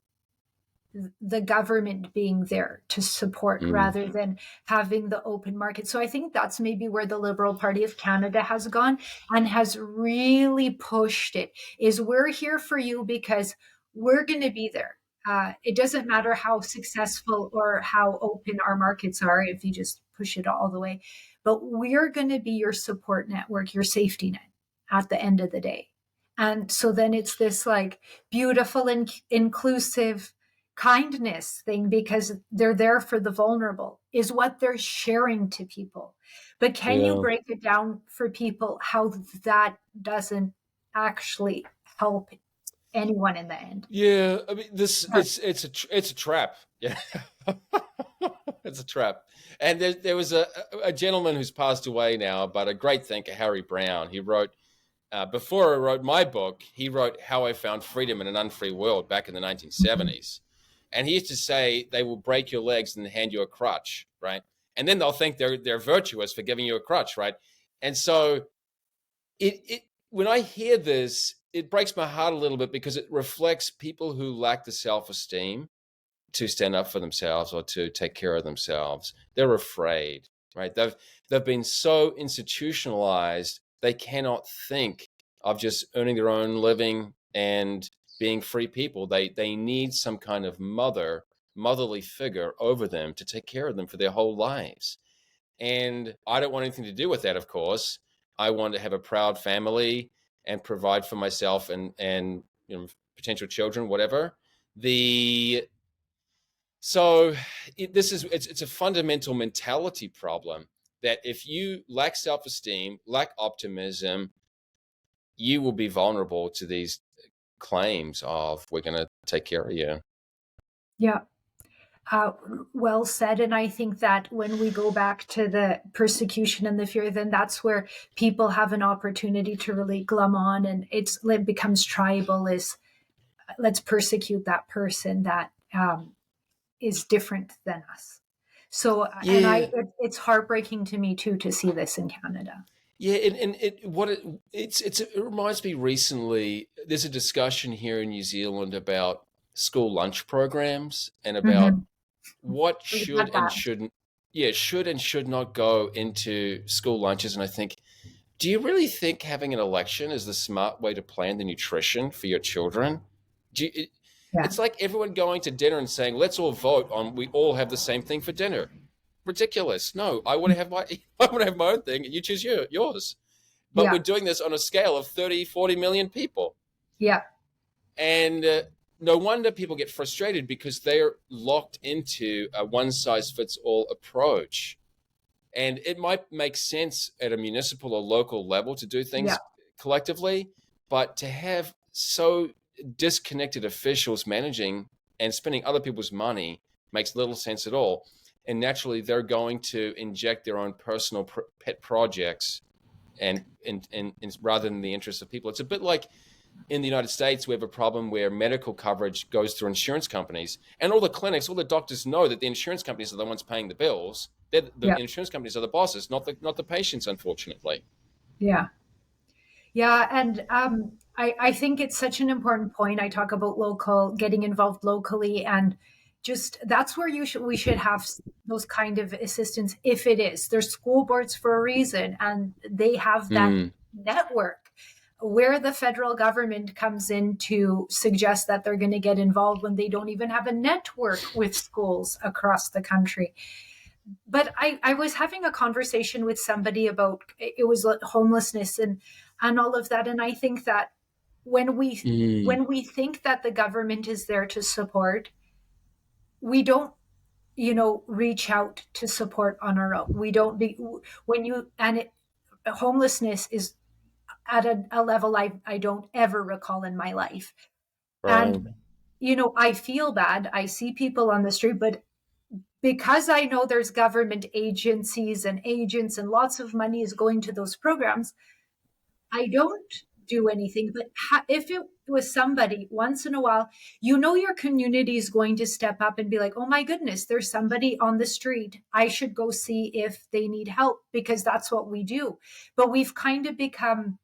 the government being there to support Mm. rather than having the open market. So I think that's maybe where the Liberal Party of Canada has gone and has really pushed it, is we're here for you because we're going to be there. It doesn't matter how successful or how open our markets are if you just push it all the way, but we're going to be your support network, your safety net at the end of the day. And so then it's this like beautiful and inclusive kindness thing, because they're there for the vulnerable, is what they're sharing to people. But can you Yeah. break it down for people how that doesn't actually help anyone in the end? Yeah. I mean, this Sorry. it's a trap. Yeah. It's a trap. And there was a gentleman who's passed away now, but a great thinker, Harry Brown. He wrote, before I wrote my book, he wrote How I Found Freedom in an Unfree World back in the 1970s. And he used to say they will break your legs and hand you a crutch, right? And then they'll think they're virtuous for giving you a crutch, right? And so it when I hear this, it breaks my heart a little bit, because it reflects people who lack the self-esteem to stand up for themselves or to take care of themselves. They're afraid, right? They've been so institutionalized, they cannot think of just earning their own living and being free people. They need some kind of motherly figure over them to take care of them for their whole lives. And I don't want anything to do with that, of course. I want to have a proud family and provide for myself and potential children, whatever. The so it's a fundamental mentality problem, that if you lack self-esteem, lack optimism, you will be vulnerable to these claims of we're going to take care of you. Yeah. Uh, well said. And I think that when we go back to the persecution and the fear, then that's where people have an opportunity to really glom on, and it becomes tribal. Is let's persecute that person that is different than us. So, and Yeah. it's heartbreaking to me too to see this in Canada. Yeah, and it reminds me, recently there's a discussion here in New Zealand about school lunch programs and about Mm-hmm. what We should had and that. shouldn't, yeah, should and should not go into school lunches. And I think, do you really think having an election is the smart way to plan the nutrition for your children? Yeah. It's like everyone going to dinner and saying, let's all vote on, we all have the same thing for dinner. Ridiculous. No, I want to have my I want to have my own thing, and you choose yours. But we're Yeah. doing this on a scale of 30, 40 million people. Yeah. And no wonder people get frustrated, because they're locked into a one size fits all approach. And it might make sense at a municipal or local level to do Yeah. things collectively, but to have so disconnected officials managing and spending other people's money makes little sense at all. And naturally, they're going to inject their own personal pet projects and rather than the interests of people. It's a bit like in the United States, we have a problem where medical coverage goes through insurance companies, and all the clinics, all the doctors know that the insurance companies are the ones paying the bills. The Yeah. insurance companies are the bosses, not the patients, unfortunately. Yeah. Yeah, and I think it's such an important point. I talk about getting involved locally, and just that's where we should have those kind of assistance. If it is, there's school boards for a reason, and they have that Mm, network. Where the federal government comes in to suggest that they're going to get involved when they don't even have a network with schools across the country. But I was having a conversation with somebody about, it was homelessness and all of that, and I think that when we mm, think that the government is there to support, we don't reach out to support on our own. We don't be when you and it, homelessness is at a level I don't ever recall in my life. Right. And I feel bad. I see people on the street, but because I know there's government agencies and agents and lots of money is going to those programs, I don't do anything. But if it was somebody once in a while, your community is going to step up and be like, oh my goodness, there's somebody on the street. I should go see if they need help, because that's what we do. But we've kind of become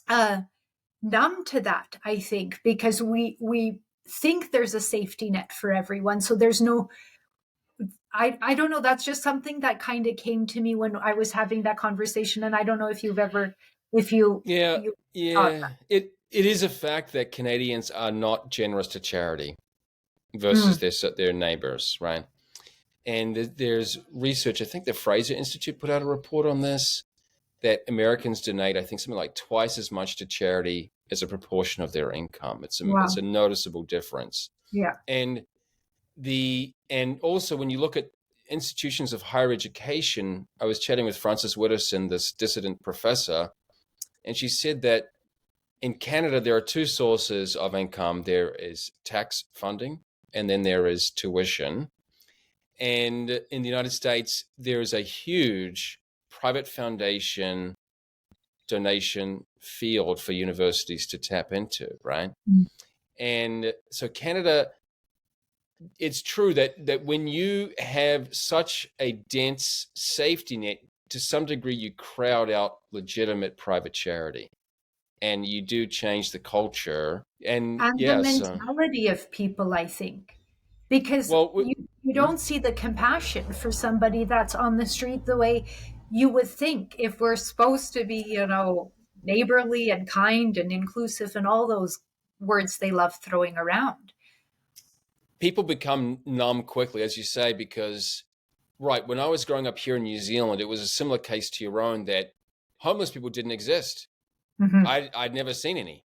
numb to that, I think, because we think there's a safety net for everyone. So there's no, I don't know. That's just something that kind of came to me when I was having that conversation. And I don't know if Yeah, you thought yeah. It is a fact that Canadians are not generous to charity versus that. their neighbors, right? And there's research. I think the Fraser Institute put out a report on this, that Americans donate, I think, something like twice as much to charity as a proportion of their income. It's Wow. a noticeable difference. Yeah. And also when you look at institutions of higher education, I was chatting with Frances Witterson, this dissident professor, and she said that in Canada there are two sources of income. There is tax funding, and then there is tuition. And in the United States, there is a huge private foundation donation field for universities to tap into, right? Mm. And so Canada, it's true that when you have such a dense safety net, to some degree you crowd out legitimate private charity, and you do change the culture. And And the yes, mentality of people, I think, because well, you don't see the compassion for somebody that's on the street the way you would think, if we're supposed to be, neighborly and kind and inclusive and all those words they love throwing around. people become numb quickly, as you say, because, right, when I was growing up here in New Zealand, it was a similar case to your own, that homeless people didn't exist. Hmm. I'd never seen any.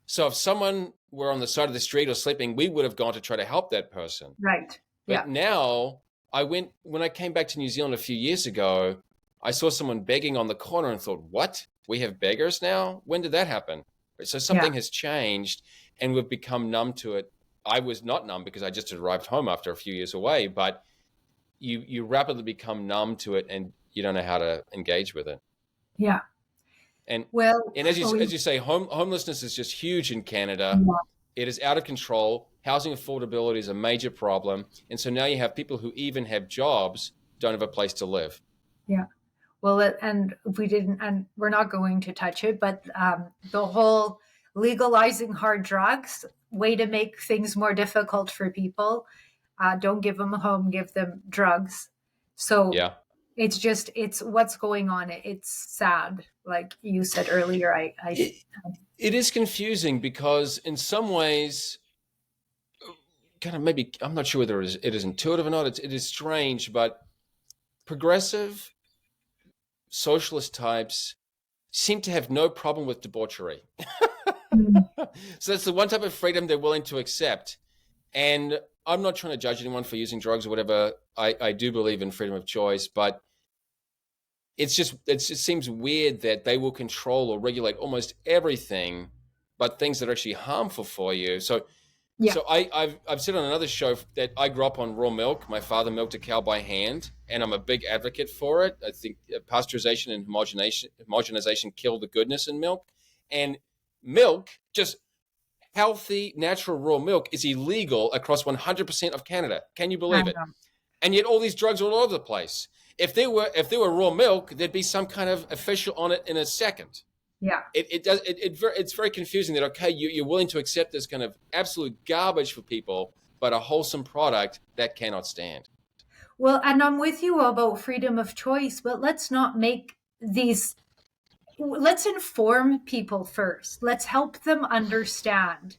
So if someone were on the side of the street or sleeping, we would have gone to try to help that person. Right. But Yeah. now, when I came back to New Zealand a few years ago, I saw someone begging on the corner and thought, what? We have beggars now? When did that happen? So Yeah. something has changed, and we've become numb to it. I was not numb because I just arrived home after a few years away, but you rapidly become numb to it, and you don't know how to engage with it. Yeah. And Well, and as you say, homelessness is just huge in Canada. yeah. It is out of control. Housing affordability is a major problem, and so now you have people who even have jobs don't have a place to live. Yeah. Well, and we didn't, and we're not going to touch it, but the whole legalizing hard drugs, way to make things more difficult for people. Don't give them a home, give them drugs. So Yeah, it's what's going on. It's sad. Like you said earlier, it, it is confusing because in some ways, kind of, maybe I'm not sure whether it is intuitive or not. It is strange, but progressive socialist types seem to have no problem with debauchery. Mm. So that's the one type of freedom they're willing to accept. And I'm not trying to judge anyone for using drugs or whatever. I do believe in freedom of choice, but it just seems weird that they will control or regulate almost everything, but things that are actually harmful for you. So Yeah. I've said on another show that I grew up on raw milk. My father milked a cow by hand, and I'm a big advocate for it. I think pasteurization and homogenization kill the goodness in milk, and milk, just healthy, natural raw milk, is illegal across 100% of Canada. Can you I believe it? know. And yet all these drugs are all over the place. If there were raw milk, there'd be some kind of official on it in a second. Yeah. It's very confusing that, okay, you're willing to accept this kind of absolute garbage for people, but a wholesome product that cannot stand. Well, and I'm with you about freedom of choice, but let's inform people first. Let's help them understand.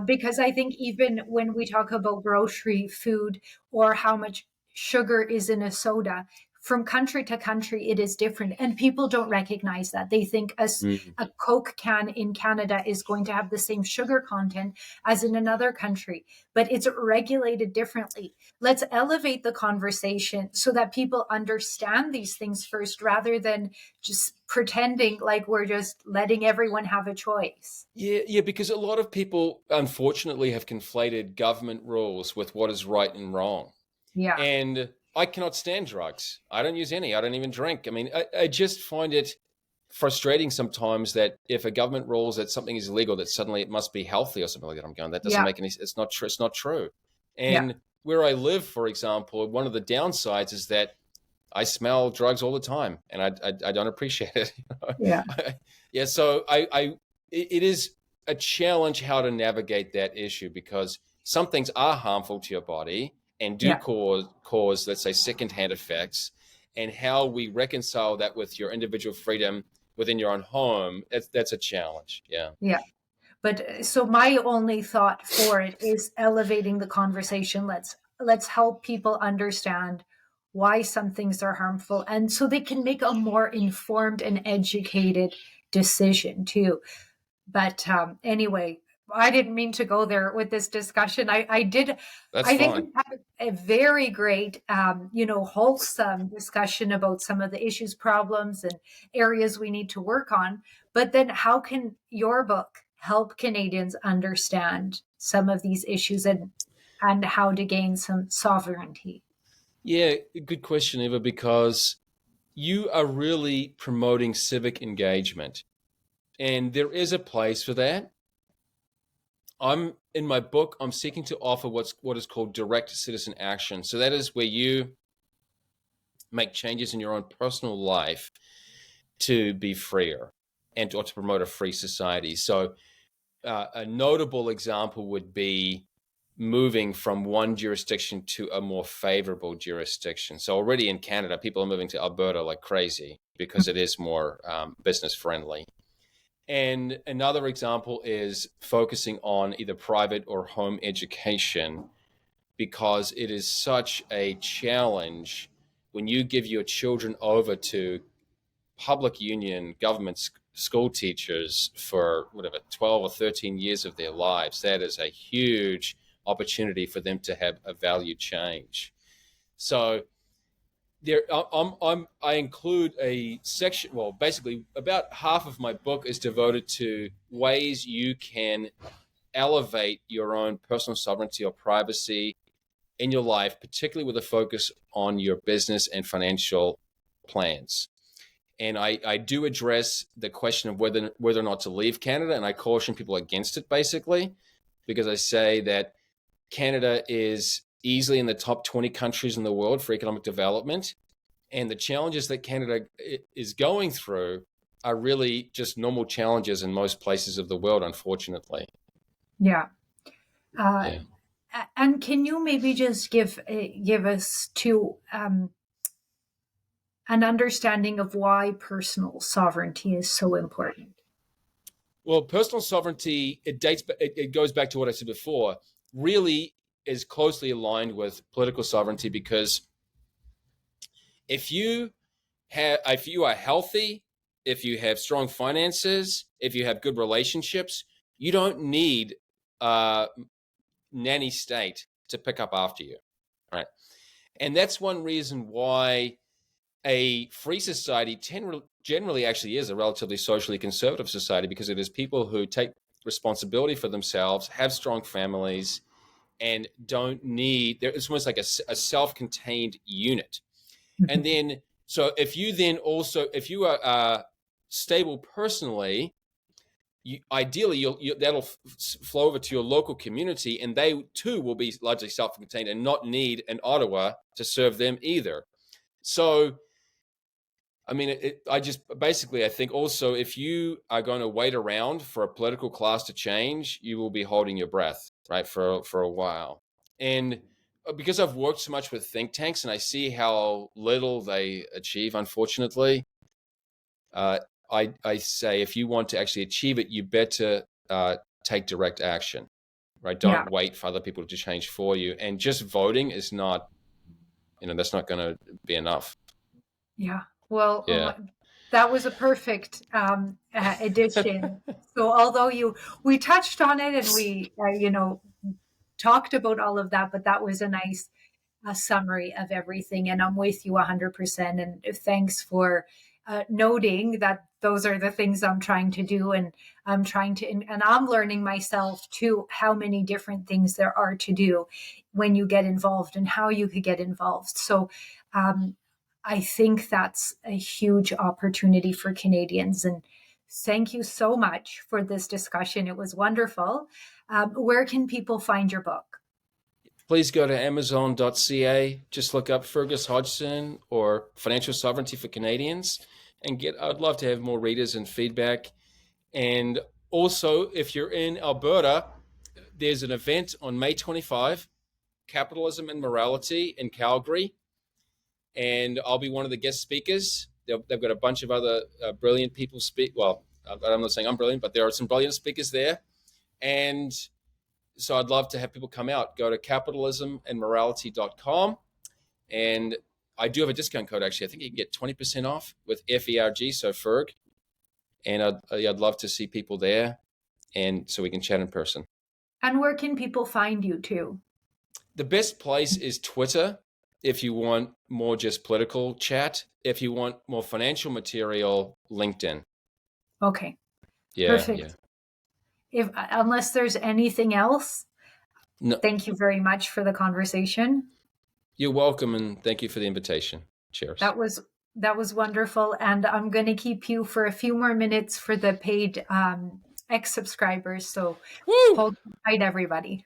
Because I think even when we talk about grocery food or how much sugar is in a soda, from country to country, it is different. And people don't recognize that. They think Mm. a Coke can in Canada is going to have the same sugar content as in another country, but it's regulated differently. Let's elevate the conversation so that people understand these things first rather than just pretending like we're just letting everyone have a choice. Yeah, because a lot of people, unfortunately, have conflated government rules with what is right and wrong. Yeah. And I cannot stand drugs. I don't use any. I don't even drink. I mean, I just find it frustrating sometimes that if a government rules that something is illegal, that suddenly it must be healthy or something like that. I'm going, that doesn't Yeah. make any. It's not true. It's not true. Yeah. And where I live, for example, one of the downsides is that I smell drugs all the time, and I don't appreciate it. Yeah. Yeah, so it is a challenge how to navigate that issue because some things are harmful to your body and do Yeah. cause let's say secondhand effects, and how we reconcile that with your individual freedom within your own home. That's a challenge. Yeah. Yeah. But so my only thought for it is elevating the conversation. Let's help people understand why some things are harmful and so they can make a more informed and educated decision too. But anyway, I didn't mean to go there with this discussion. I did. That's I think fine. we had a very great, wholesome discussion about some of the issues, problems, and areas we need to work on. But then, how can your book help Canadians understand some of these issues and how to gain some sovereignty? Yeah, good question, Eva, because you are really promoting civic engagement, and there is a place for that. I'm in my book, I'm seeking to offer what is called direct citizen action. So that is where you make changes in your own personal life to be freer and or to promote a free society. So a notable example would be moving from one jurisdiction to a more favorable jurisdiction. So already in Canada, people are moving to Alberta like crazy because it is more business friendly. And another example is focusing on either private or home education because it is such a challenge when you give your children over to public union government school teachers for whatever 12 or 13 years of their lives. That is a huge opportunity for them to have a value change. So there I include a section, well, basically about half of my book is devoted to ways you can elevate your own personal sovereignty or privacy in your life, particularly with a focus on your business and financial plans. And I do address the question of whether or not to leave Canada, and I caution people against it basically, because I say that Canada is easily in the top 20 countries in the world for economic development, and the challenges that Canada is going through are really just normal challenges in most places of the world, unfortunately. Yeah. Uh, Yeah. and can you maybe just give us an understanding of why personal sovereignty is so important? Well, personal sovereignty, it goes back to what I said before, really is closely aligned with political sovereignty because if you are healthy, if you have strong finances, if you have good relationships, you don't need a nanny state to pick up after you, right? And that's one reason why a free society generally actually is a relatively socially conservative society because it is people who take responsibility for themselves, have strong families, and don't need. It's almost like a self-contained unit. And then, so if you are stable personally, ideally that'll flow over to your local community, and they too will be largely self-contained and not need an Ottawa to serve them either. So I mean, I think also if you are going to wait around for a political class to change, you will be holding your breath, right, for a while. And because I've worked so much with think tanks and I see how little they achieve, unfortunately, uh, I say if you want to actually achieve it, you better take direct action, right? Yeah. Don't wait for other people to change for you. And just voting is not, that's not going to be enough. Yeah. Well, Yeah. that was a perfect addition. So although we touched on it and we, talked about all of that, but that was a nice summary of everything. And I'm with you 100%. And thanks for noting that those are the things I'm trying to do. And I'm trying to, and I'm learning myself too, how many different things there are to do when you get involved and how you could get involved. So, I think that's a huge opportunity for Canadians. And thank you so much for this discussion. It was wonderful. Where can people find your book? Please go to amazon.ca. Just look up Fergus Hodgson or Financial Sovereignty for Canadians and I'd love to have more readers and feedback. And also, if you're in Alberta, there's an event on May 25, Capitalism and Morality in Calgary. And I'll be one of the guest speakers. They've got a bunch of other brilliant people speak. Well, I'm not saying I'm brilliant, but there are some brilliant speakers there. And so I'd love to have people come out. Go to capitalismandmorality.com. And I do have a discount code, actually. I think you can get 20% off with FERG, so Ferg. And I'd love to see people there, and so we can chat in person. And where can people find you too? The best place is Twitter if you want more just political chat. If you want more financial material, LinkedIn. Okay, Yeah, perfect. yeah. If unless there's anything else, No, thank you very much for the conversation. you're welcome, and thank you for the invitation. Cheers. That was wonderful, and I'm going to keep you for a few more minutes for the paid X subscribers. So Woo! hold tight, everybody.